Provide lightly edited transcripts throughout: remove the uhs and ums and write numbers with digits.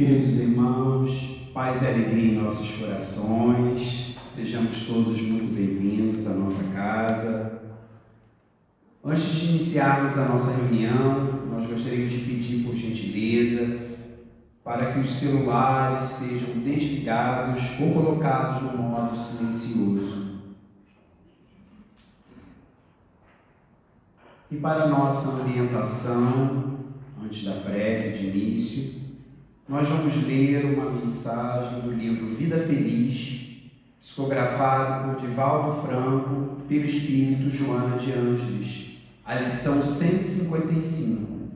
Queridos irmãos, paz e alegria em nossos corações, sejamos todos muito bem-vindos à nossa casa. Antes de iniciarmos a nossa reunião, nós gostaríamos de pedir por gentileza para que os celulares sejam desligados ou colocados no modo silencioso. E para a nossa orientação, antes da prece de início, nós vamos ler uma mensagem do livro Vida Feliz, psicografado por Divaldo Franco, pelo Espírito Joana de Ângeles, a lição 155.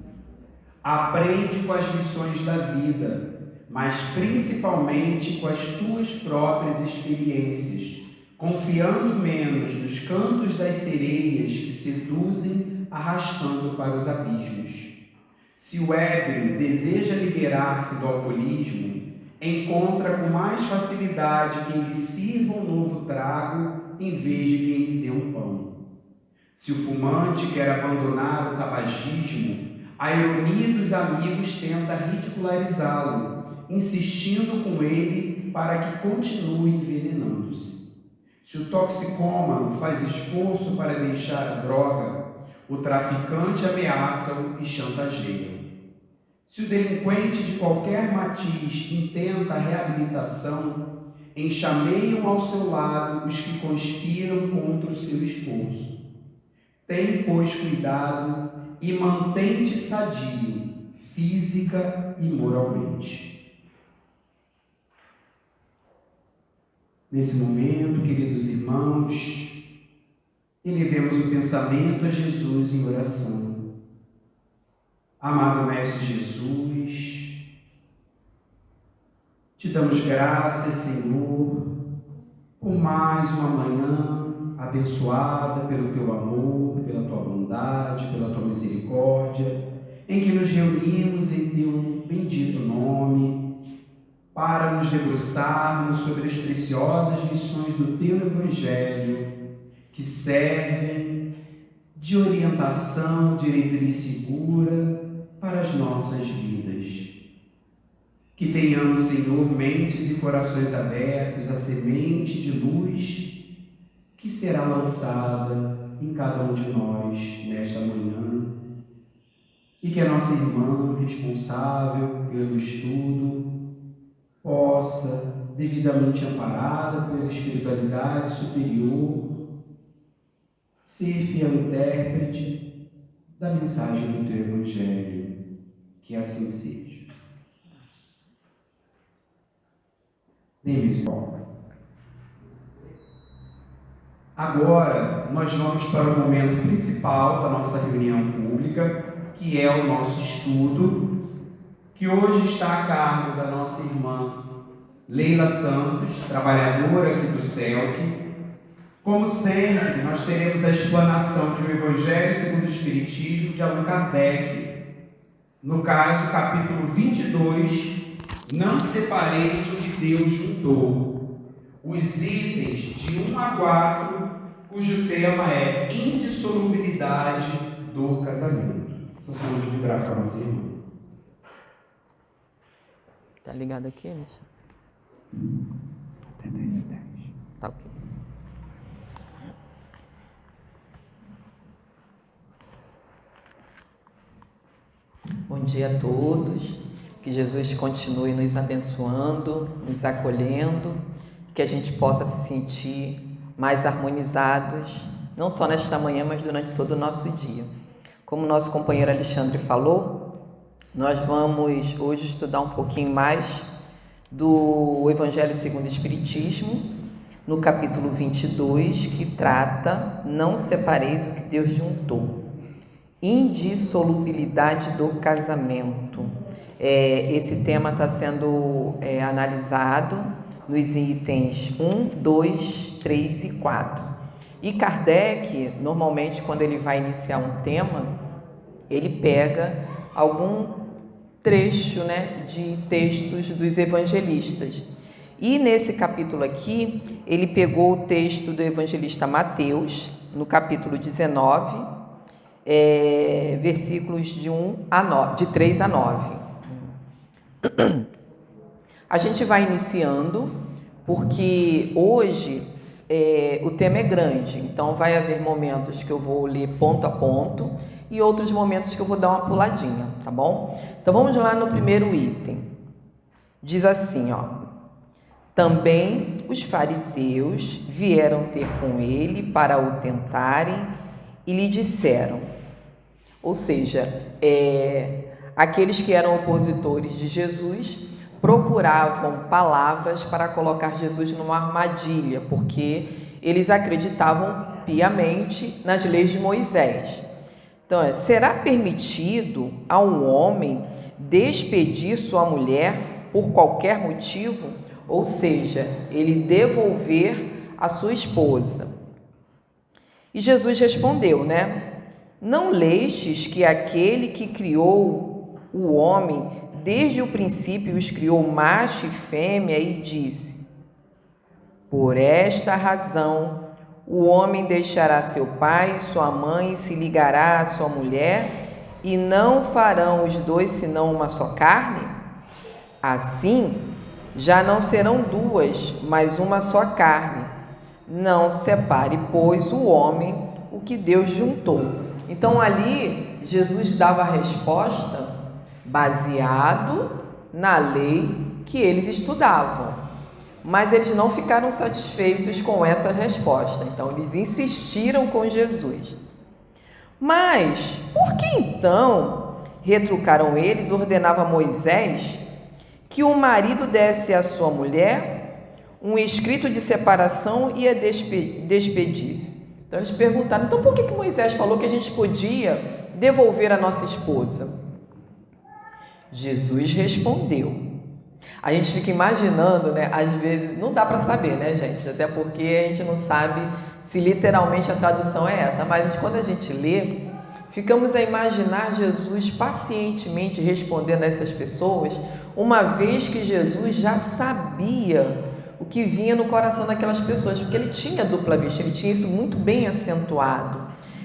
Aprende com as lições da vida, mas principalmente com as tuas próprias experiências, confiando menos nos cantos das sereias que seduzem, arrastando para os abismos. Se o ébrio deseja liberar-se do alcoolismo, encontra com mais facilidade quem lhe sirva um novo trago em vez de quem lhe dê um pão. Se o fumante quer abandonar o tabagismo, a ironia dos amigos tenta ridicularizá-lo, insistindo com ele para que continue envenenando-se. Se o toxicômano faz esforço para deixar a droga, o traficante ameaça-o e chantageia. Se o delinquente de qualquer matiz intenta a reabilitação, enxameiam ao seu lado os que conspiram contra o seu esforço. Tem, pois, cuidado e mantém-te sadio, física e moralmente. Nesse momento, queridos irmãos, elevemos o pensamento a Jesus em oração. Amado Mestre Jesus, te damos graças, Senhor, por mais uma manhã abençoada pelo teu amor, pela tua bondade, pela tua misericórdia, em que nos reunimos em teu bendito nome, para nos debruçarmos sobre as preciosas lições do teu Evangelho, que servem de orientação, diretriz segura para as nossas vidas. Que tenhamos, Senhor, mentes e corações abertos à semente de luz que será lançada em cada um de nós nesta manhã, e que a nossa irmã responsável pelo estudo possa, devidamente amparada pela espiritualidade superior, ser fiel intérprete da mensagem do teu Evangelho. Que assim seja. Lembre-se, agora nós vamos para o momento principal da nossa reunião pública, que é o nosso estudo, que hoje está a cargo da nossa irmã Leila Santos, trabalhadora aqui do CELC. Como sempre, nós teremos a explanação de O Evangelho segundo o Espiritismo de Allan Kardec, no caso, capítulo 22, Não separeis o que Deus juntou, os itens de 1 a 4, cujo tema é indissolubilidade do casamento. Possamos vibrar para nós, irmão. Tá ligado aqui, Alisson? Até 10. Tá ok. Bom dia a todos, que Jesus continue nos abençoando, nos acolhendo, que a gente possa se sentir mais harmonizados, não só nesta manhã, mas durante todo o nosso dia. Como nosso companheiro Alexandre falou, nós vamos hoje estudar um pouquinho mais do Evangelho segundo o Espiritismo, no capítulo 22, que trata Não separeis o que Deus juntou. Indissolubilidade do casamento. Esse tema está sendo analisado nos itens 1, 2, 3 e 4. E Kardec, normalmente, quando ele vai iniciar um tema, ele pega algum trecho, de textos dos evangelistas. E nesse capítulo aqui, ele pegou o texto do evangelista Mateus, no capítulo 19, versículos de 3 a 9. A gente vai iniciando, porque hoje o tema é grande, então vai haver momentos que eu vou ler ponto a ponto e outros momentos que eu vou dar uma puladinha, tá bom? Então vamos lá no primeiro item. Diz assim, também os fariseus vieram ter com ele para o tentarem e lhe disseram, ou seja, aqueles que eram opositores de Jesus procuravam palavras para colocar Jesus numa armadilha, porque eles acreditavam piamente nas leis de Moisés. Então, será permitido a um homem despedir sua mulher por qualquer motivo? Ou seja, ele devolver a sua esposa. E Jesus respondeu, não lestes que aquele que criou o homem desde o princípio os criou macho e fêmea e disse, por esta razão o homem deixará seu pai e sua mãe e se ligará à sua mulher e não farão os dois senão uma só carne? Assim, já não serão duas, mas uma só carne. Não separe, pois, o homem o que Deus juntou. Então, ali, Jesus dava a resposta baseado na lei que eles estudavam. Mas eles não ficaram satisfeitos com essa resposta. Então, eles insistiram com Jesus. Mas, por que então, retrucaram eles, ordenava Moisés que o marido desse à sua mulher um escrito de separação e a despedisse? Então eles perguntaram, então por que Moisés falou que a gente podia devolver a nossa esposa? Jesus respondeu. A gente fica imaginando, às vezes, não dá para saber, gente? Até porque a gente não sabe se literalmente a tradução é essa, mas quando a gente lê, ficamos a imaginar Jesus pacientemente respondendo a essas pessoas, uma vez que Jesus já sabia o que vinha no coração daquelas pessoas, porque ele tinha dupla vista, ele tinha isso muito bem acentuado.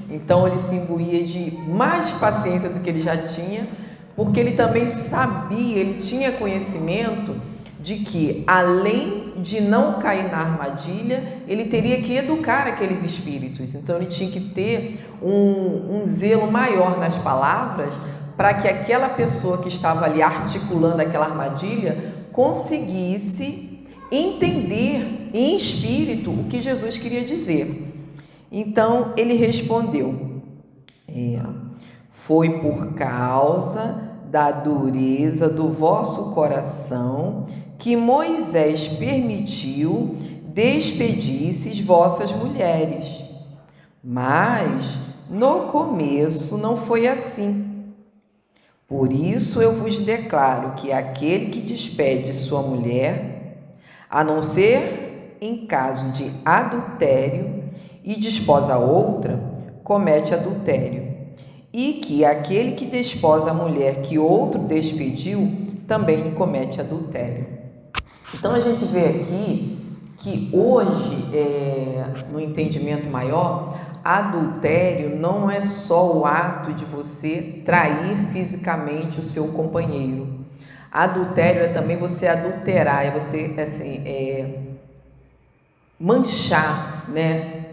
Então ele se imbuía de mais paciência do que ele já tinha, porque ele também sabia, ele tinha conhecimento de que, além de não cair na armadilha, ele teria que educar aqueles espíritos. Então ele tinha que ter um zelo maior nas palavras, para que aquela pessoa que estava ali articulando aquela armadilha conseguisse entender em espírito o que Jesus queria dizer. Então ele respondeu, foi por causa da dureza do vosso coração que Moisés permitiu despedisses vossas mulheres. Mas no começo não foi assim. Por isso eu vos declaro que aquele que despede sua mulher, a não ser em caso de adultério, e desposa outra, comete adultério. E que aquele que desposa a mulher que outro despediu, também comete adultério. Então a gente vê aqui que hoje, no entendimento maior, adultério não é só o ato de você trair fisicamente o seu companheiro. Adultério é também você adulterar, é você manchar,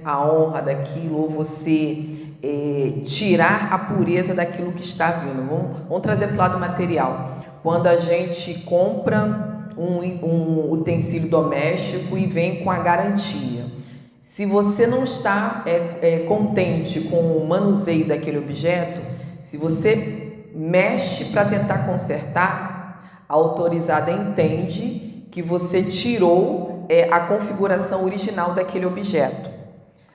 a honra daquilo, ou você tirar a pureza daquilo que está vindo. Vamos trazer para o lado material. Quando a gente compra um utensílio doméstico e vem com a garantia. Se você não está contente com o manuseio daquele objeto, se você mexe para tentar consertar, a autorizada entende que você tirou a configuração original daquele objeto.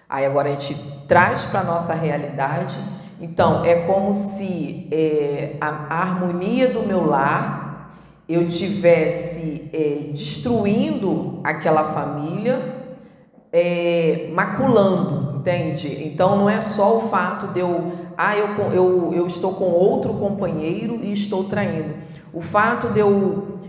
Aí agora a gente traz para a nossa realidade. Então, é como se a harmonia do meu lar, eu tivesse destruindo aquela família, maculando, entende? Então não é só o fato de eu estou com outro companheiro e estou traindo. O fato de eu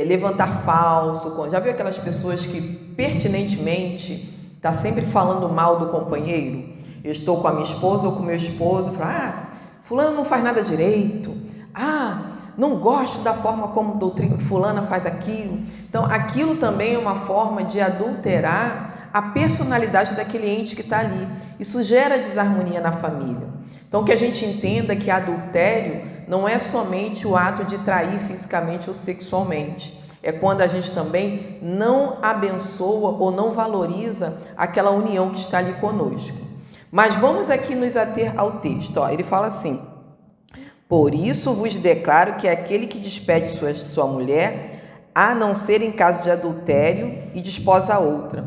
levantar falso, já viu aquelas pessoas que pertinentemente está sempre falando mal do companheiro? Eu estou com a minha esposa ou com o meu esposo, falo, fulano não faz nada direito, não gosto da forma como doutrina fulana faz aquilo. Então, aquilo também é uma forma de adulterar a personalidade daquele ente que está ali. Isso gera desarmonia na família. Então, que a gente entenda que adultério não é somente o ato de trair fisicamente ou sexualmente. É quando a gente também não abençoa ou não valoriza aquela união que está ali conosco. Mas vamos aqui nos ater ao texto. Ele fala assim: por isso vos declaro que aquele que despede sua mulher, a não ser em caso de adultério, e desposa outra.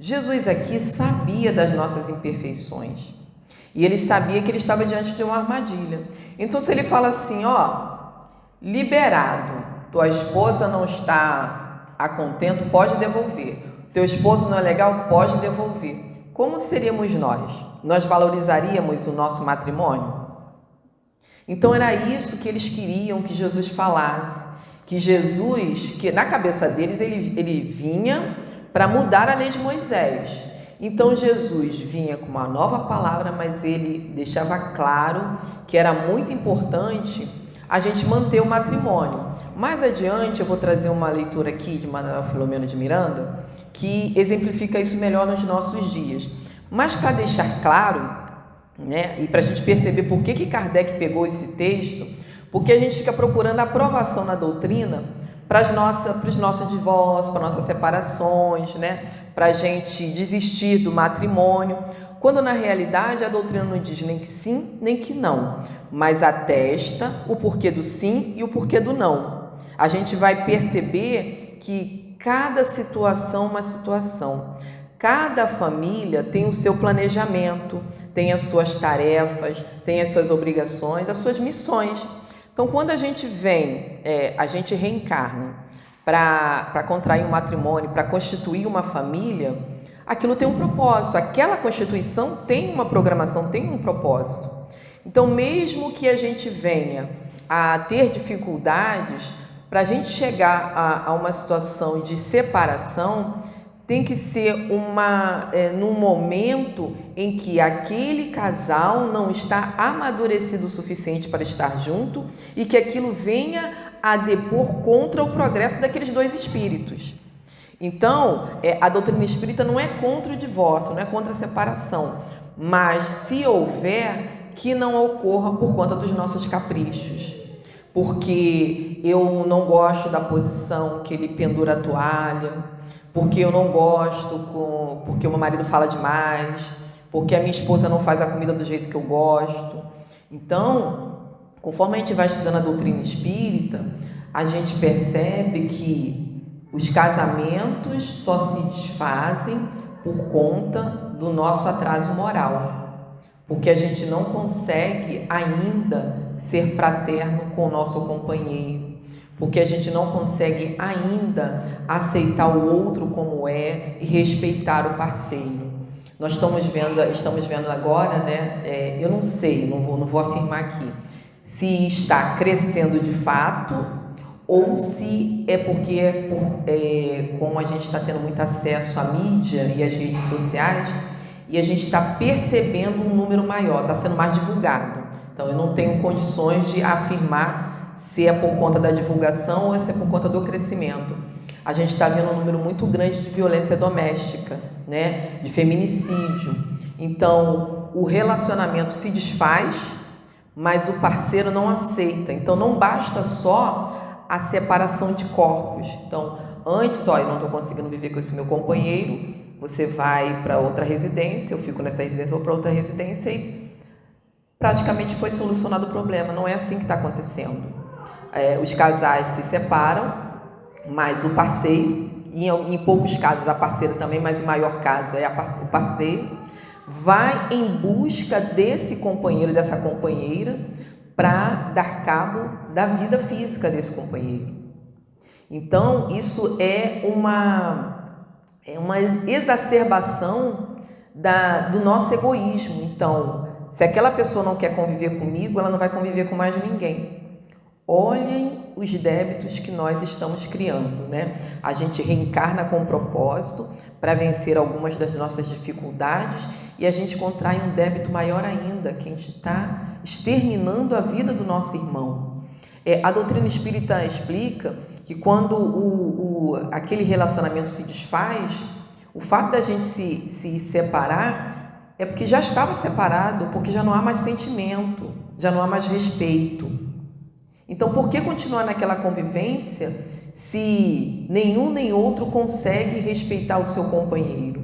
Jesus aqui sabia das nossas imperfeições. E ele sabia que ele estava diante de uma armadilha. Então, se ele fala assim, liberado, tua esposa não está a contento, pode devolver. Teu esposo não é legal, pode devolver. Como seríamos nós? Nós valorizaríamos o nosso matrimônio? Então, era isso que eles queriam que Jesus falasse. Que Jesus, que na cabeça deles, ele vinha para mudar a lei de Moisés. Então, Jesus vinha com uma nova palavra, mas ele deixava claro que era muito importante a gente manter o matrimônio. Mais adiante, eu vou trazer uma leitura aqui de Manuel Filomeno de Miranda, que exemplifica isso melhor nos nossos dias. Mas para deixar claro, e para a gente perceber por que Kardec pegou esse texto, porque a gente fica procurando aprovação na doutrina para os nossos divórcios, para nossas separações, para a gente desistir do matrimônio, quando na realidade a doutrina não diz nem que sim, nem que não, mas atesta o porquê do sim e o porquê do não. A gente vai perceber que cada situação é uma situação. Cada família tem o seu planejamento, tem as suas tarefas, tem as suas obrigações, as suas missões. Então, quando a gente a gente reencarna para contrair um matrimônio, para constituir uma família, aquilo tem um propósito, aquela constituição tem uma programação, tem um propósito. Então, mesmo que a gente venha a ter dificuldades, para a gente chegar a uma situação de separação, tem que ser num momento em que aquele casal não está amadurecido o suficiente para estar junto e que aquilo venha a depor contra o progresso daqueles dois espíritos. Então, a doutrina espírita não é contra o divórcio, não é contra a separação, mas se houver, que não ocorra por conta dos nossos caprichos. Porque eu não gosto da posição que ele pendura a toalha, porque eu não gosto, porque o meu marido fala demais, porque a minha esposa não faz a comida do jeito que eu gosto. Então, conforme a gente vai estudando a doutrina espírita, a gente percebe que os casamentos só se desfazem por conta do nosso atraso moral, porque a gente não consegue ainda ser fraterno com o nosso companheiro, porque a gente não consegue ainda aceitar o outro como é e respeitar o parceiro. Nós estamos vendo agora, eu não sei, não vou afirmar aqui, se está crescendo de fato ou se é porque, como a gente está tendo muito acesso à mídia e às redes sociais, e a gente está percebendo um número maior, está sendo mais divulgado. Então, eu não tenho condições de afirmar se é por conta da divulgação ou se é por conta do crescimento. A gente está vendo um número muito grande de violência doméstica, de feminicídio. Então, o relacionamento se desfaz, mas o parceiro não aceita. Então, não basta só a separação de corpos. Então, antes, eu não estou conseguindo viver com esse meu companheiro, você vai para outra residência, eu fico nessa residência, vou para outra residência e praticamente foi solucionado o problema. Não é assim que está acontecendo. Os casais se separam, mas o parceiro, em poucos casos a parceira também, mas em maior caso o parceiro, vai em busca desse companheiro, dessa companheira, para dar cabo da vida física desse companheiro. Então, isso é uma exacerbação do nosso egoísmo. Então, se aquela pessoa não quer conviver comigo, ela não vai conviver com mais ninguém. Olhem os débitos que nós estamos criando, A gente reencarna com um propósito para vencer algumas das nossas dificuldades e a gente contrai um débito maior ainda, que a gente está exterminando a vida do nosso irmão. A doutrina espírita explica que quando aquele relacionamento se desfaz, o fato da gente se separar é porque já estava separado, porque já não há mais sentimento, já não há mais respeito. Então, por que continuar naquela convivência se nenhum nem outro consegue respeitar o seu companheiro?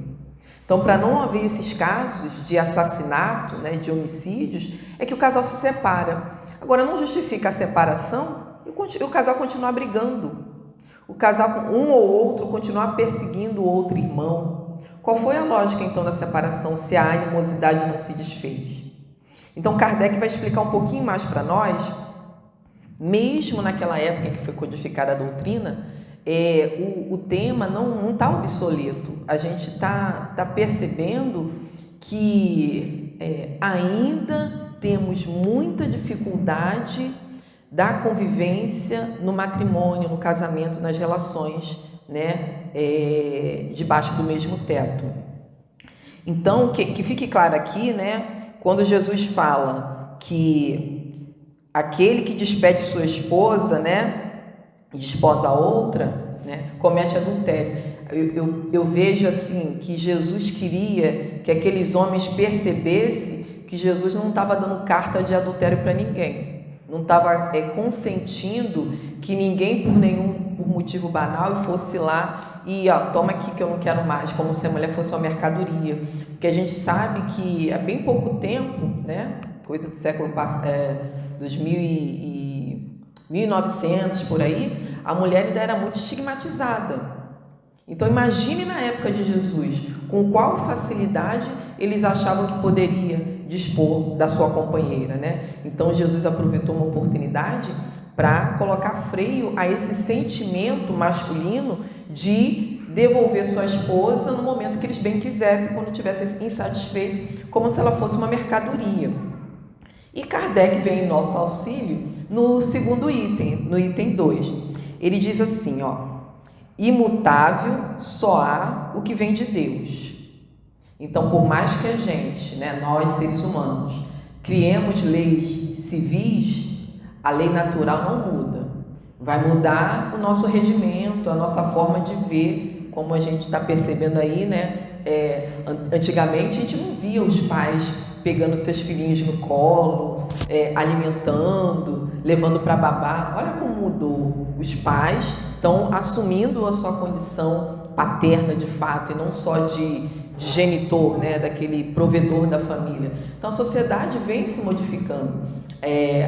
Então, para não haver esses casos de assassinato, né, de homicídios, é que o casal se separa. Agora, não justifica a separação e o casal continuar brigando. O casal, um ou outro, continuar perseguindo o outro irmão. Qual foi a lógica, então, da separação, se a animosidade não se desfez? Então, Kardec vai explicar um pouquinho mais para nós, mesmo naquela época em que foi codificada a doutrina, o tema não está obsoleto. A gente está percebendo que ainda temos muita dificuldade da convivência no matrimônio, no casamento, nas relações, né, debaixo do mesmo teto. Então, que fique claro aqui, né, quando Jesus fala que aquele que despede sua esposa, né, e desposa a outra, né, comete adultério. Eu vejo assim que Jesus queria que aqueles homens percebessem que Jesus não estava dando carta de adultério para ninguém, não estava consentindo que ninguém por motivo banal fosse lá e toma aqui que eu não quero mais, como se a mulher fosse uma mercadoria, porque a gente sabe que há bem pouco tempo, né, coisa do século passado, 1900 por aí, a mulher ainda era muito estigmatizada. Então imagine na época de Jesus, com qual facilidade eles achavam que poderia dispor da sua companheira, né? Então Jesus aproveitou uma oportunidade para colocar freio a esse sentimento masculino de devolver sua esposa no momento que eles bem quisessem, quando estivessem insatisfeitos, como se ela fosse uma mercadoria. E Kardec vem em nosso auxílio no segundo item, no item 2. Ele diz assim, imutável só há o que vem de Deus. Então, por mais que a gente, né, nós seres humanos, criemos leis civis, a lei natural não muda. Vai mudar o nosso regimento, a nossa forma de ver, como a gente está percebendo aí, né? Antigamente a gente não via os pais pegando seus filhinhos no colo, alimentando, levando para babá. Olha como mudou. Os pais estão assumindo a sua condição paterna de fato e não só de genitor, né, daquele provedor da família. Então a sociedade vem se modificando.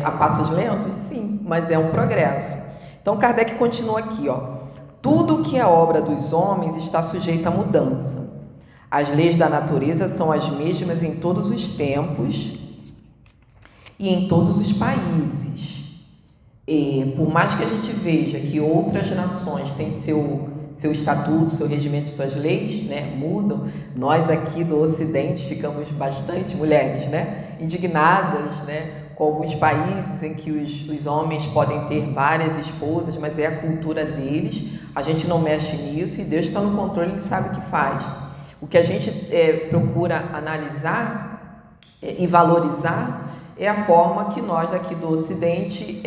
A passos lentos? Sim, mas é um progresso. Então Kardec continua aqui, tudo que é obra dos homens está sujeito à mudança. As leis da natureza são as mesmas em todos os tempos e em todos os países. Por mais que a gente veja que outras nações têm seu estatuto, seu regimento, suas leis, né, mudam, nós aqui do Ocidente ficamos bastante, mulheres, né, indignadas, né, com alguns países em que os homens podem ter várias esposas, mas é a cultura deles, a gente não mexe nisso e Deus está no controle, Ele sabe o que faz. O que a gente procura analisar e valorizar é a forma que nós aqui do Ocidente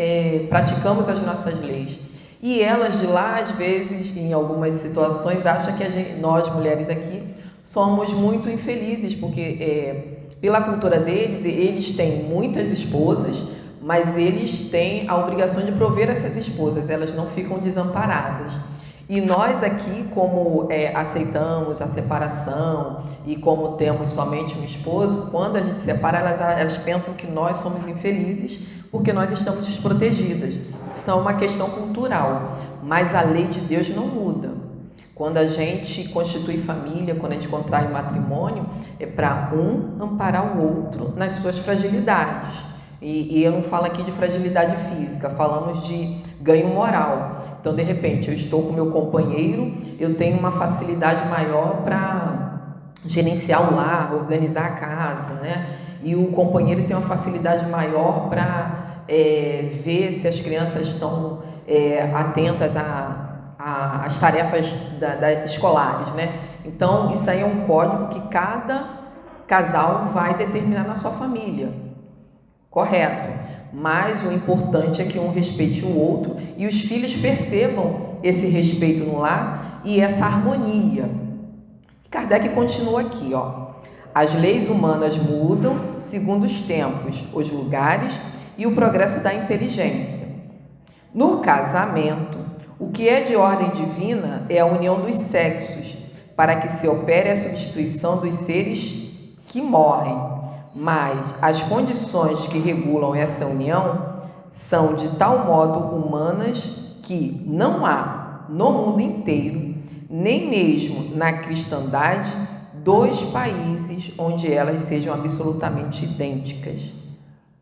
praticamos as nossas leis. E elas de lá, às vezes, em algumas situações, acham que nós, mulheres aqui, somos muito infelizes, porque pela cultura deles, eles têm muitas esposas, mas eles têm a obrigação de prover essas esposas, elas não ficam desamparadas. E nós aqui, como aceitamos a separação e como temos somente um esposo, quando a gente se separa, elas pensam que nós somos infelizes porque nós estamos desprotegidas. Isso é uma questão cultural, mas a lei de Deus não muda. Quando a gente constitui família, quando a gente contrai matrimônio, é para um amparar o outro nas suas fragilidades. E eu não falo aqui de fragilidade física, falamos de ganho moral. Então, de repente, eu estou com meu companheiro, eu tenho uma facilidade maior para gerenciar o lar, organizar a casa, né? E o companheiro tem uma facilidade maior para ver se as crianças estão atentas às tarefas escolares, né? Então, isso aí é um código que cada casal vai determinar na sua família, correto? Mas o importante é que um respeite o outro e os filhos percebam esse respeito no lar e essa harmonia. Kardec continua aqui, ó. As leis humanas mudam segundo os tempos, os lugares e o progresso da inteligência. No casamento, o que é de ordem divina é a união dos sexos, para que se opere a substituição dos seres que morrem, mas as condições que regulam essa união são de tal modo humanas que não há no mundo inteiro, nem mesmo na cristandade, dois países onde elas sejam absolutamente idênticas,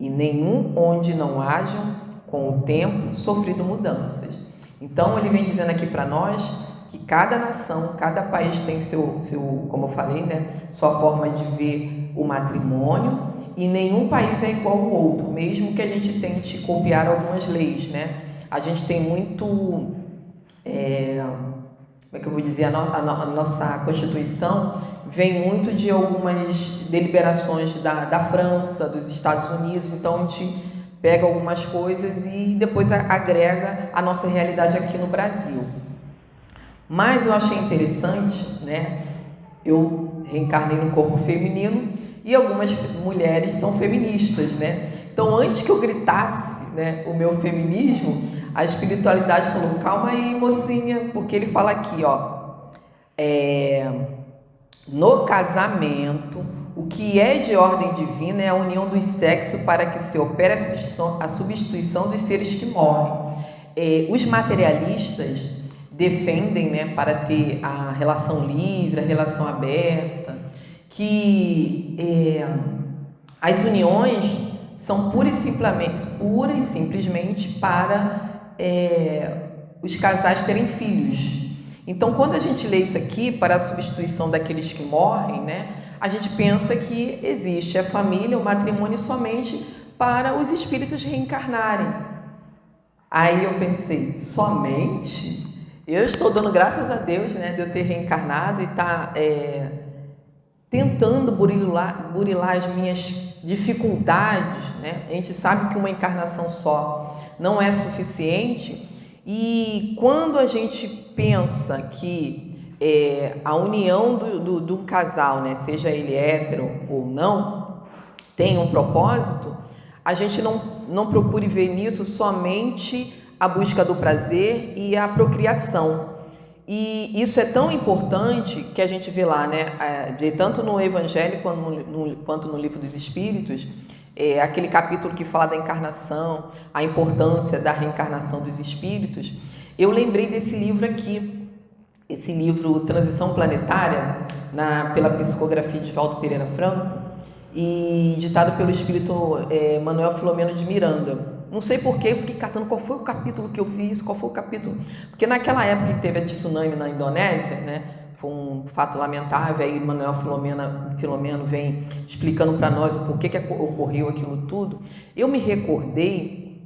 e nenhum onde não hajam, com o tempo, sofrido mudanças. Então, ele vem dizendo aqui para nós que cada nação, cada país tem seu, como eu falei, né, sua forma de ver o matrimônio, e nenhum país é igual ao outro, mesmo que a gente tente copiar algumas leis, né? A gente tem muito, como é que eu vou dizer, a nossa Constituição vem muito de algumas deliberações da França, dos Estados Unidos, então a gente pega algumas coisas e depois agrega a nossa realidade aqui no Brasil. Mas eu achei interessante, né? Eu reencarnei no corpo feminino e algumas mulheres são feministas, né? Então, antes que eu gritasse, né, o meu feminismo, a espiritualidade falou: calma aí, mocinha, porque ele fala aqui, ó, no casamento, o que é de ordem divina é a união dos sexos para que se opere a substituição dos seres que morrem. Os materialistas defendem, né, para ter a relação livre, a relação aberta, que as uniões são pura e simplesmente para os casais terem filhos. Então, quando a gente lê isso aqui, para a substituição daqueles que morrem, né, a gente pensa que existe a família, o matrimônio somente para os espíritos reencarnarem. Aí eu pensei, somente? Eu estou dando graças a Deus, né, de eu ter reencarnado e estar tentando burilar as minhas dificuldades, né? A gente sabe que uma encarnação só não é suficiente, e quando a gente pensa que a união do casal, né, seja ele hétero ou não, tem um propósito, a gente não procure ver nisso somente a busca do prazer e a procriação. E isso é tão importante que a gente vê lá, né, tanto no Evangelho quanto no Livro dos Espíritos, aquele capítulo que fala da encarnação, a importância da reencarnação dos espíritos. Eu lembrei desse livro aqui, esse livro Transição Planetária, pela psicografia de Valdo Pereira Franco, e ditado pelo espírito Manuel Filomeno de Miranda. Não sei porquê, eu fiquei catando qual foi o capítulo que eu fiz, qual foi o capítulo. Porque naquela época que teve a tsunami na Indonésia, né, foi um fato lamentável, aí Manuel Filomeno vem explicando para nós o porquê que ocorreu aquilo tudo. Eu me recordei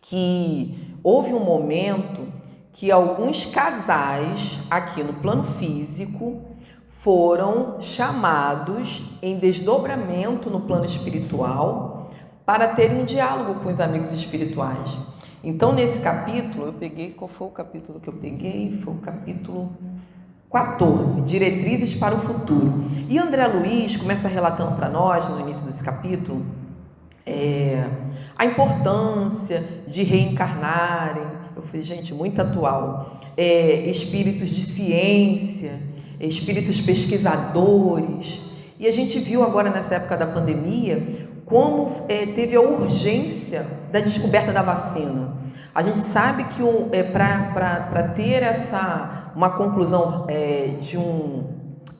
que houve um momento que alguns casais aqui no plano físico foram chamados em desdobramento no plano espiritual para terem um diálogo com os amigos espirituais. Então, nesse capítulo, eu peguei, qual foi o capítulo que eu peguei? Foi o capítulo 14, Diretrizes para o Futuro. E André Luiz começa relatando para nós, no início desse capítulo, a importância de reencarnarem. Eu falei, gente, muito atual. Espíritos de ciência, espíritos pesquisadores. E a gente viu agora, nessa época da pandemia, como teve a urgência da descoberta da vacina. A gente sabe que para ter uma conclusão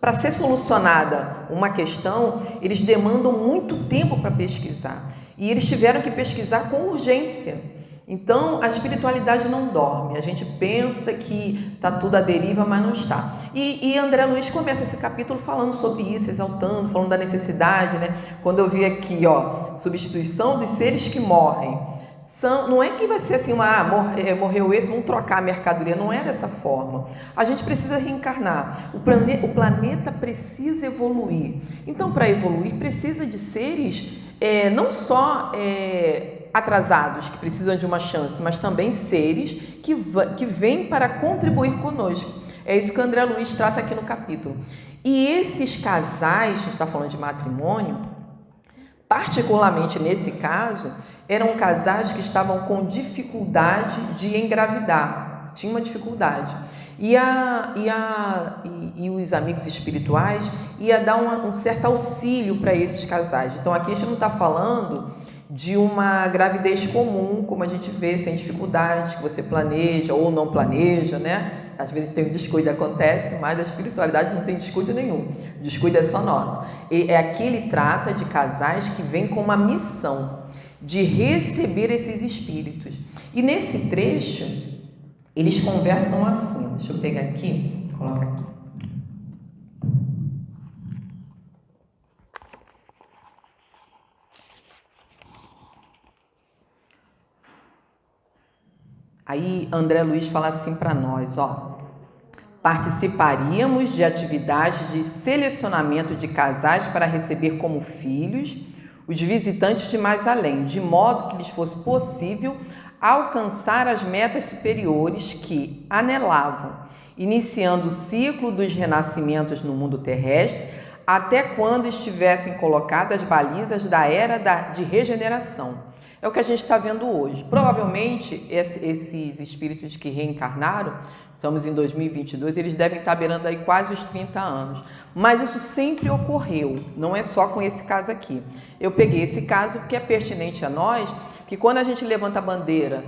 para ser solucionada uma questão, eles demandam muito tempo para pesquisar. E eles tiveram que pesquisar com urgência. Então, a espiritualidade não dorme. A gente pensa que está tudo à deriva, mas não está. E André Luiz começa esse capítulo falando sobre isso, exaltando, falando da necessidade, né? Quando eu vi aqui, ó, substituição dos seres que morrem. Não é que vai ser assim, morreu esse, vamos trocar a mercadoria. Não é dessa forma. A gente precisa reencarnar. O planeta precisa evoluir. Então, para evoluir, precisa de seres não só atrasados, que precisam de uma chance, mas também seres que vêm para contribuir conosco. É isso que o André Luiz trata aqui no capítulo. E esses casais, a gente está falando de matrimônio, particularmente nesse caso, eram casais que estavam com dificuldade de engravidar, tinha uma dificuldade. E os amigos espirituais ia dar um certo auxílio para esses casais. Então aqui a gente não está falando de uma gravidez comum, como a gente vê, sem dificuldade, que você planeja ou não planeja, né? Às vezes tem um descuido, acontece, mas a espiritualidade não tem descuido nenhum. O descuido é só nosso. E aqui ele trata de casais que vêm com uma missão de receber esses espíritos. E nesse trecho, eles conversam assim. Deixa eu pegar aqui, coloca aqui. Aí André Luiz fala assim para nós, ó. Participaríamos de atividades de selecionamento de casais para receber como filhos os visitantes de mais além, de modo que lhes fosse possível alcançar as metas superiores que anelavam, iniciando o ciclo dos renascimentos no mundo terrestre, até quando estivessem colocadas as balizas da era de regeneração. É o que a gente está vendo hoje. Provavelmente, esses espíritos que reencarnaram, estamos em 2022, eles devem estar beirando aí quase os 30 anos. Mas isso sempre ocorreu, não é só com esse caso aqui. Eu peguei esse caso porque é pertinente a nós, que quando a gente levanta a bandeira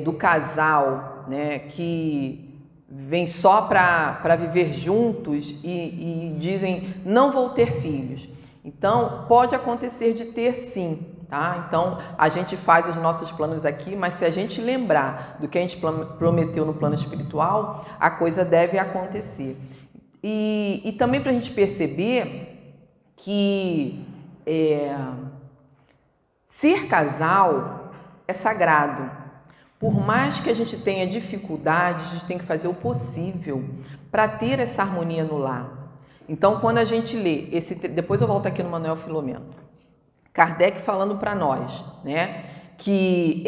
do casal, né, que vem só para viver juntos e dizem não vou ter filhos. Então, pode acontecer de ter sim. Tá? Então, a gente faz os nossos planos aqui, mas se a gente lembrar do que a gente prometeu no plano espiritual, a coisa deve acontecer. E também para a gente perceber que ser casal é sagrado. Por mais que a gente tenha dificuldades, a gente tem que fazer o possível para ter essa harmonia no lar. Então, quando a gente lê, depois eu volto aqui no Manuel Filomeno, Kardec falando para nós, né, que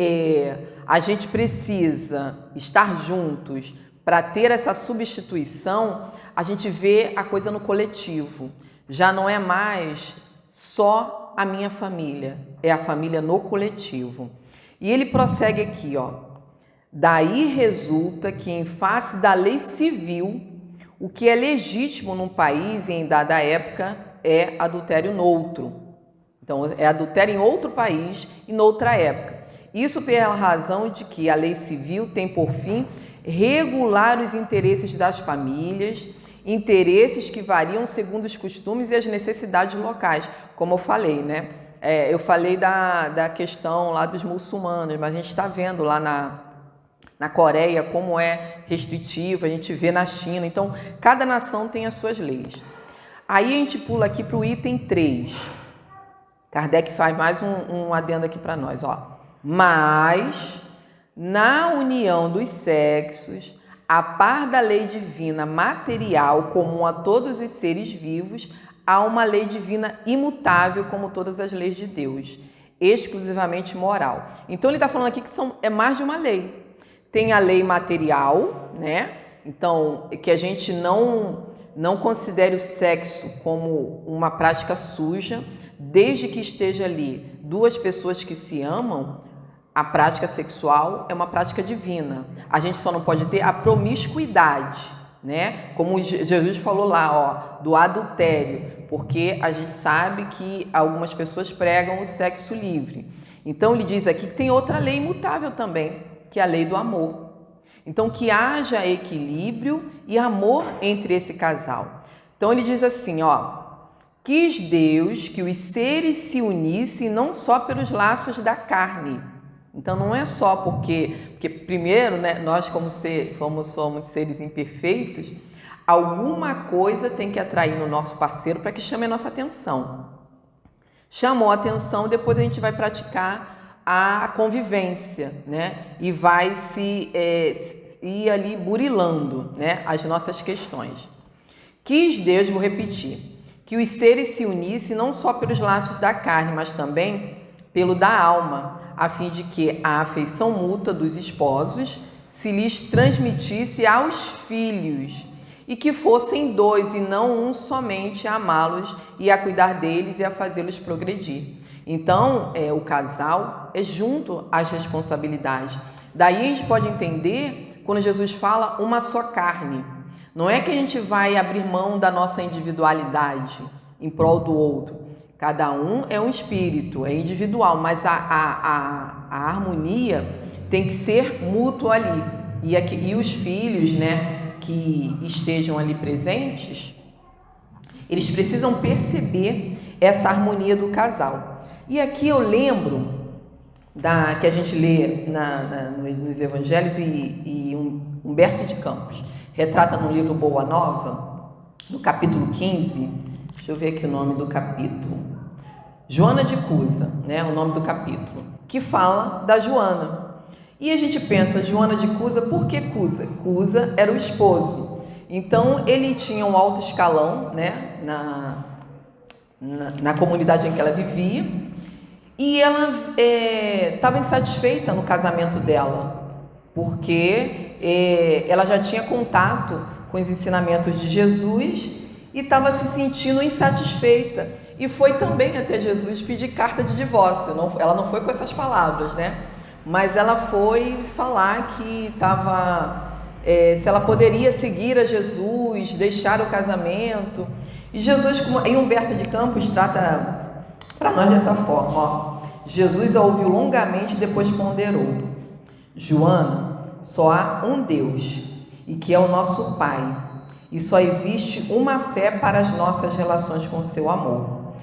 a gente precisa estar juntos para ter essa substituição, a gente vê a coisa no coletivo. Já não é mais só a minha família, é a família no coletivo. E ele prossegue aqui, ó. Daí resulta que, em face da lei civil, o que é legítimo num país e em dada época é adultério noutro. Então, é adultério em outro país e noutra época. Isso pela razão de que a lei civil tem por fim regular os interesses das famílias, interesses que variam segundo os costumes e as necessidades locais, como eu falei, né? Eu falei da questão lá dos muçulmanos, mas a gente está vendo lá na Coreia como é restritivo, a gente vê na China. Então, cada nação tem as suas leis. Aí a gente pula aqui para o item 3. Kardec faz mais um adendo aqui para nós, ó. Mas, na união dos sexos, a par da lei divina material comum a todos os seres vivos, há uma lei divina imutável como todas as leis de Deus, exclusivamente moral. Então, ele está falando aqui que é mais de uma lei. Tem a lei material, né? Então, que a gente não considere o sexo como uma prática suja, desde que esteja ali duas pessoas que se amam, a prática sexual é uma prática divina. A gente só não pode ter a promiscuidade, né? Como Jesus falou lá, ó, do adultério, porque a gente sabe que algumas pessoas pregam o sexo livre. Então ele diz aqui que tem outra lei imutável também, que é a lei do amor. Então que haja equilíbrio e amor entre esse casal. Então ele diz assim, ó: quis Deus que os seres se unissem não só pelos laços da carne. Então não é só porque primeiro, né, nós como somos seres imperfeitos, alguma coisa tem que atrair no nosso parceiro para que chame a nossa atenção. Chamou a atenção, depois a gente vai praticar a convivência, né? E vai ir ali burilando, né, as nossas questões. Quis Deus, vou repetir, que os seres se unissem não só pelos laços da carne, mas também pelo da alma, a fim de que a afeição mútua dos esposos se lhes transmitisse aos filhos, e que fossem dois e não um somente a amá-los e a cuidar deles e a fazê-los progredir. Então, o casal é junto às responsabilidades. Daí a gente pode entender quando Jesus fala uma só carne. Não é que a gente vai abrir mão da nossa individualidade em prol do outro. Cada um é um espírito, é individual, mas a harmonia tem que ser mútua ali. E os filhos, né, que estejam ali presentes, eles precisam perceber essa harmonia do casal. E aqui eu lembro que a gente lê nos Evangelhos e Humberto de Campos retrata no livro Boa Nova, no capítulo 15, deixa eu ver aqui o nome do capítulo, Joana de Cusa, né, o nome do capítulo, que fala da Joana. E a gente pensa, Joana de Cusa, por que Cusa? Cusa era o esposo. Então, ele tinha um alto escalão, né, na comunidade em que ela vivia, e ela estava insatisfeita no casamento dela, porque ela já tinha contato com os ensinamentos de Jesus e estava se sentindo insatisfeita. E foi também até Jesus pedir carta de divórcio. Ela não foi com essas palavras, né? Mas ela foi falar que estava, se ela poderia seguir a Jesus, deixar o casamento. E Jesus, em Humberto de Campos, trata para nós dessa forma. Ó. Jesus a ouviu longamente e depois ponderou. Joana, só há um Deus, e que é o nosso Pai. E só existe uma fé para as nossas relações com o seu amor.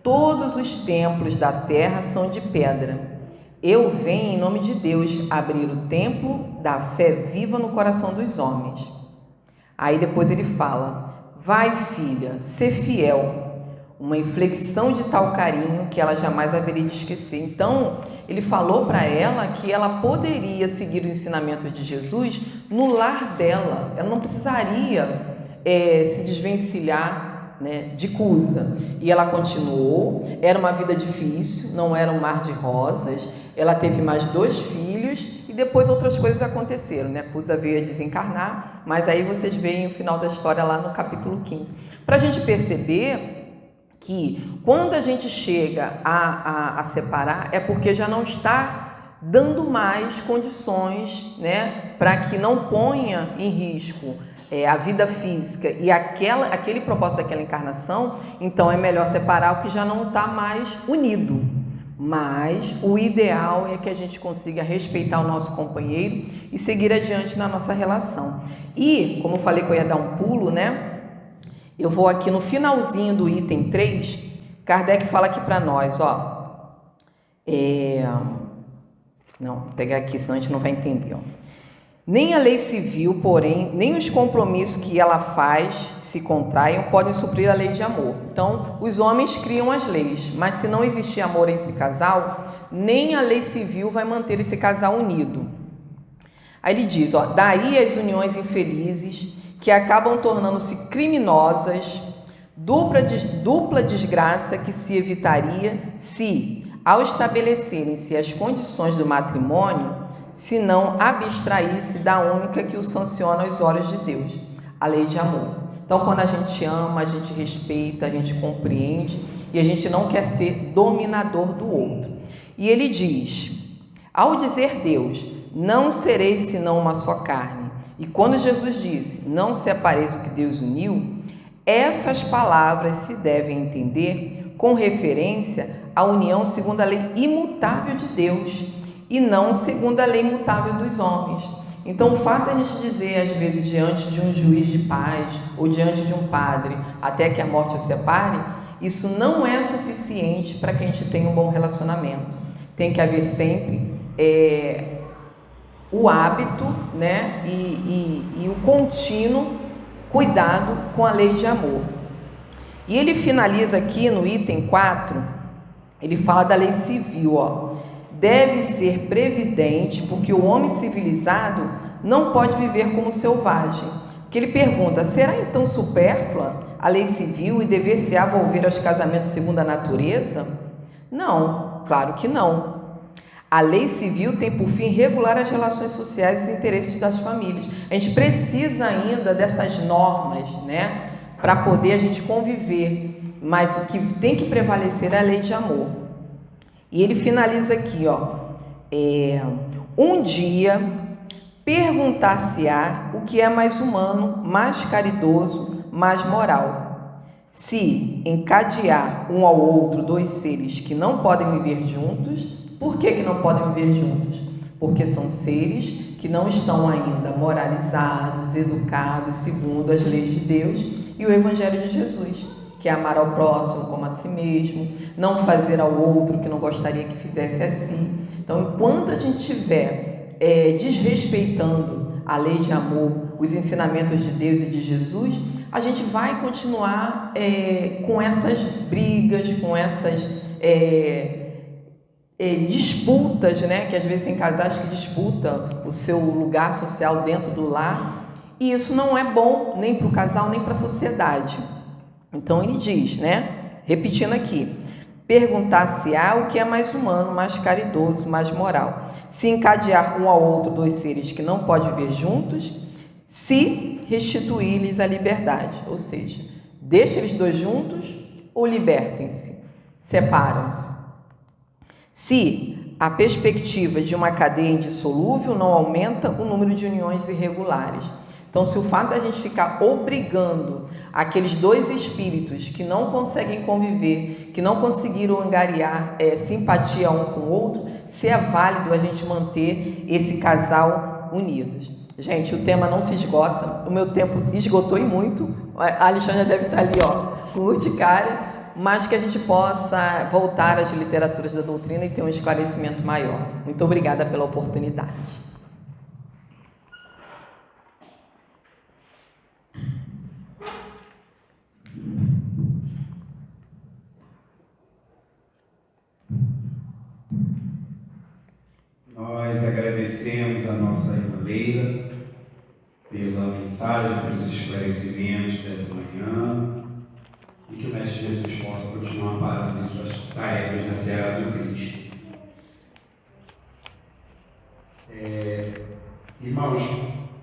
Todos os templos da terra são de pedra. Eu venho em nome de Deus abrir o templo da fé viva no coração dos homens. Aí depois ele fala, vai filha, ser fiel. Uma inflexão de tal carinho que ela jamais haveria de esquecer. Então, ele falou para ela que ela poderia seguir o ensinamento de Jesus no lar dela. Ela não precisaria se desvencilhar, né, de Cusa. E ela continuou. Era uma vida difícil, não era um mar de rosas. Ela teve mais 2 filhos e depois outras coisas aconteceram, né? Cusa veio a desencarnar, mas aí vocês veem o final da história lá no capítulo 15. Para a gente perceber que quando a gente chega a separar é porque já não está dando mais condições, né, para que não ponha em risco a vida física e aquele propósito daquela encarnação. Então é melhor separar o que já não está mais unido. Mas o ideal é que a gente consiga respeitar o nosso companheiro e seguir adiante na nossa relação. E, como eu falei que eu ia dar um pulo, né? Eu vou aqui no finalzinho do item 3, Kardec fala aqui para nós, ó. Não, vou pegar aqui, senão a gente não vai entender, ó. Nem a lei civil, porém, nem os compromissos que ela faz se contraiam podem suprir a lei de amor. Então, os homens criam as leis, mas se não existir amor entre casal, nem a lei civil vai manter esse casal unido. Aí ele diz, ó, daí as uniões infelizes que acabam tornando-se criminosas, dupla desgraça que se evitaria se, ao estabelecerem-se as condições do matrimônio, se não abstraísse da única que o sanciona aos olhos de Deus, a lei de amor. Então, quando a gente ama, a gente respeita, a gente compreende e a gente não quer ser dominador do outro. E ele diz, ao dizer Deus, não sereis senão uma só carne, e quando Jesus disse, não separeis o que Deus uniu, essas palavras se devem entender com referência à união segundo a lei imutável de Deus e não segundo a lei imutável dos homens. Então, o fato de a gente dizer, às vezes, diante de um juiz de paz ou diante de um padre, até que a morte o separe, isso não é suficiente para que a gente tenha um bom relacionamento. Tem que haver sempre o hábito, né, e o contínuo cuidado com a lei de amor. E ele finaliza aqui no item 4, ele fala da lei civil, ó. Deve ser previdente, porque o homem civilizado não pode viver como selvagem. Que ele pergunta, será então supérflua a lei civil e dever-se-á volver aos casamentos segundo a natureza? Não, claro que não. A lei civil tem por fim regular as relações sociais e os interesses das famílias. A gente precisa ainda dessas normas, né, para poder a gente conviver, mas o que tem que prevalecer é a lei de amor. E ele finaliza aqui, um dia perguntar-se-á o que é mais humano, mais caridoso, mais moral. Se encadear um ao outro dois seres que não podem viver juntos. Por que não podem viver juntos? Porque são seres que não estão ainda moralizados, educados segundo as leis de Deus e o Evangelho de Jesus, que é amar ao próximo como a si mesmo, não fazer ao outro que não gostaria que fizesse a si. Então, enquanto a gente estiver desrespeitando a lei de amor, os ensinamentos de Deus e de Jesus, a gente vai continuar com essas brigas, com essas disputas, né? Que às vezes tem casais que disputam o seu lugar social dentro do lar, e isso não é bom nem para o casal, nem para a sociedade. Então ele diz, né? Repetindo aqui, perguntar-se-á o que é mais humano, mais caridoso, mais moral. Se encadear um ao outro dois seres que não podem viver juntos, se restituir-lhes a liberdade, ou seja, deixa eles dois juntos ou libertem-se, separam-se. Se a perspectiva de uma cadeia indissolúvel não aumenta o número de uniões irregulares. Então, se o fato da gente ficar obrigando aqueles dois espíritos que não conseguem conviver, que não conseguiram angariar simpatia um com o outro, se é válido a gente manter esse casal unidos. Gente, o tema não se esgota, o meu tempo esgotou e muito, a Alexandra deve estar ali, com urticária, mas que a gente possa voltar às literaturas da doutrina e ter um esclarecimento maior. Muito obrigada pela oportunidade. Nós agradecemos a nossa irmã Leila pela mensagem, pelos esclarecimentos dessa manhã, e que o Mestre Jesus possa continuar parando em suas tarefas na Seara do Cristo. Irmãos,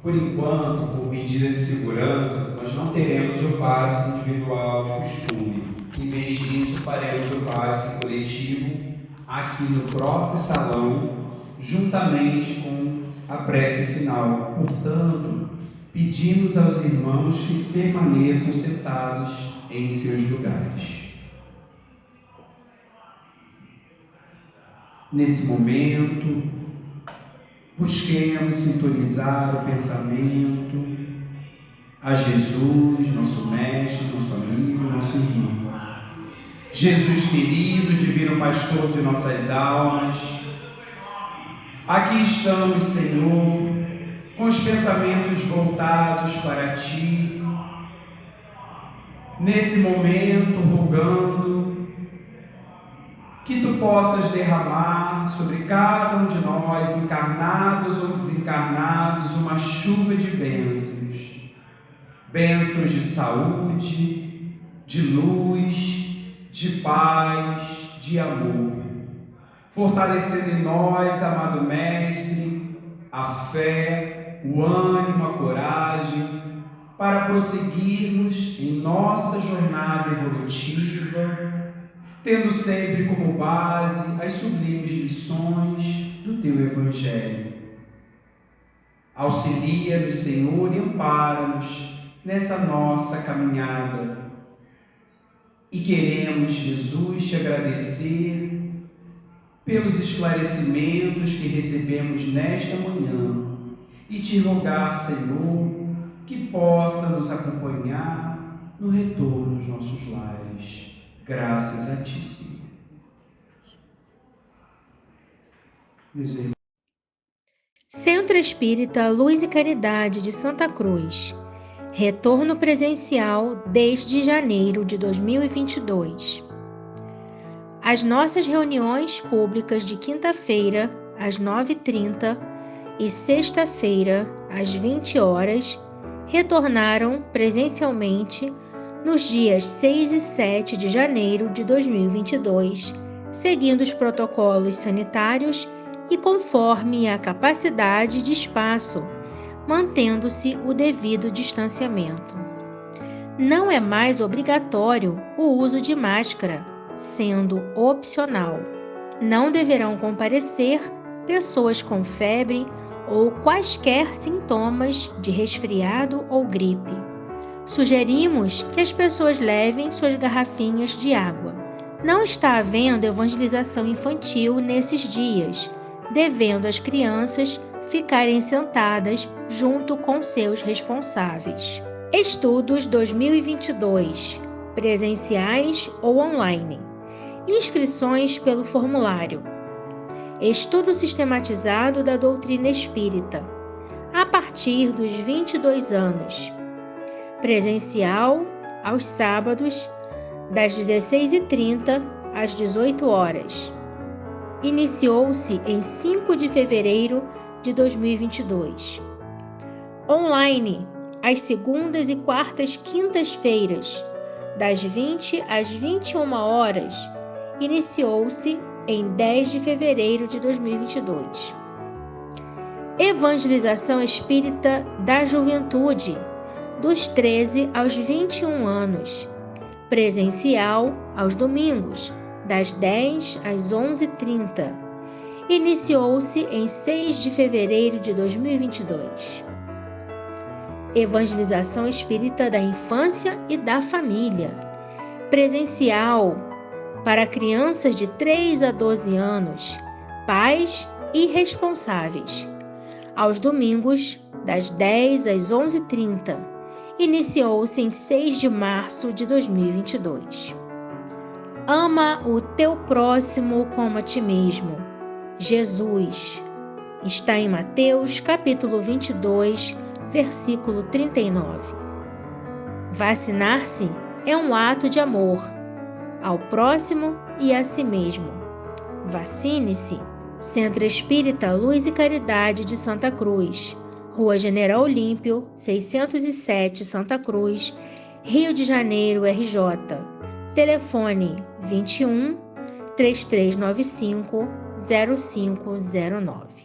por enquanto, por medida de segurança, nós não teremos o passe individual de costume. Em vez disso, faremos o passe coletivo aqui no próprio salão, juntamente com a prece final. Portanto, pedimos aos irmãos que permaneçam sentados em seus lugares. Nesse momento, busquemos sintonizar o pensamento a Jesus, nosso mestre, nosso amigo, nosso irmão. Jesus querido, divino pastor de nossas almas, aqui estamos, Senhor, com os pensamentos voltados para Ti, nesse momento, rogando que Tu possas derramar sobre cada um de nós, encarnados ou desencarnados, uma chuva de bênçãos. Bênçãos de saúde, de luz, de paz, de amor. Fortalecendo em nós, amado Mestre, a fé, o ânimo, a coragem, para prosseguirmos em nossa jornada evolutiva, tendo sempre como base as sublimes lições do Teu Evangelho. Auxilia-nos, Senhor, e ampara-nos nessa nossa caminhada. E queremos, Jesus, Te agradecer pelos esclarecimentos que recebemos nesta manhã e Te rogar, Senhor, que possa nos acompanhar no retorno aos nossos lares. Graças a Ti, Senhor. Centro Espírita Luz e Caridade de Santa Cruz. Retorno presencial desde janeiro de 2022. As nossas reuniões públicas de quinta-feira, às 9h30 e sexta-feira, às 20 horas, retornaram presencialmente nos dias 6 e 7 de janeiro de 2022, seguindo os protocolos sanitários e conforme a capacidade de espaço, mantendo-se o devido distanciamento. Não é mais obrigatório o uso de máscara, sendo opcional. Não deverão comparecer pessoas com febre ou quaisquer sintomas de resfriado ou gripe. Sugerimos que as pessoas levem suas garrafinhas de água. Não está havendo evangelização infantil nesses dias, devendo as crianças ficarem sentadas junto com seus responsáveis. Estudos 2022, presenciais ou online. Inscrições pelo formulário. Estudo sistematizado da doutrina espírita, a partir dos 22 anos. Presencial, aos sábados, das 16h30 às 18 horas. Iniciou-se em 5 de fevereiro de 2022. Online, às segundas e quartas quintas-feiras, das 20 às 21 horas. Iniciou-se em 10 de fevereiro de 2022. Evangelização espírita da juventude, dos 13 aos 21 anos. Presencial aos domingos, das 10 às 11h30. Iniciou-se em 6 de fevereiro de 2022. Evangelização espírita da infância e da família. Presencial para crianças de 3 a 12 anos, pais e responsáveis. Aos domingos, das 10 às 11h30. Iniciou-se em 6 de março de 2022. Ama o teu próximo como a ti mesmo. Jesus. Está em Mateus, capítulo 22, versículo 39. Vacinar-se é um ato de amor ao próximo e a si mesmo. Vacine-se. Centro Espírita Luz e Caridade de Santa Cruz, Rua General Olímpio, 607, Santa Cruz, Rio de Janeiro, RJ. Telefone 21 3395 0509.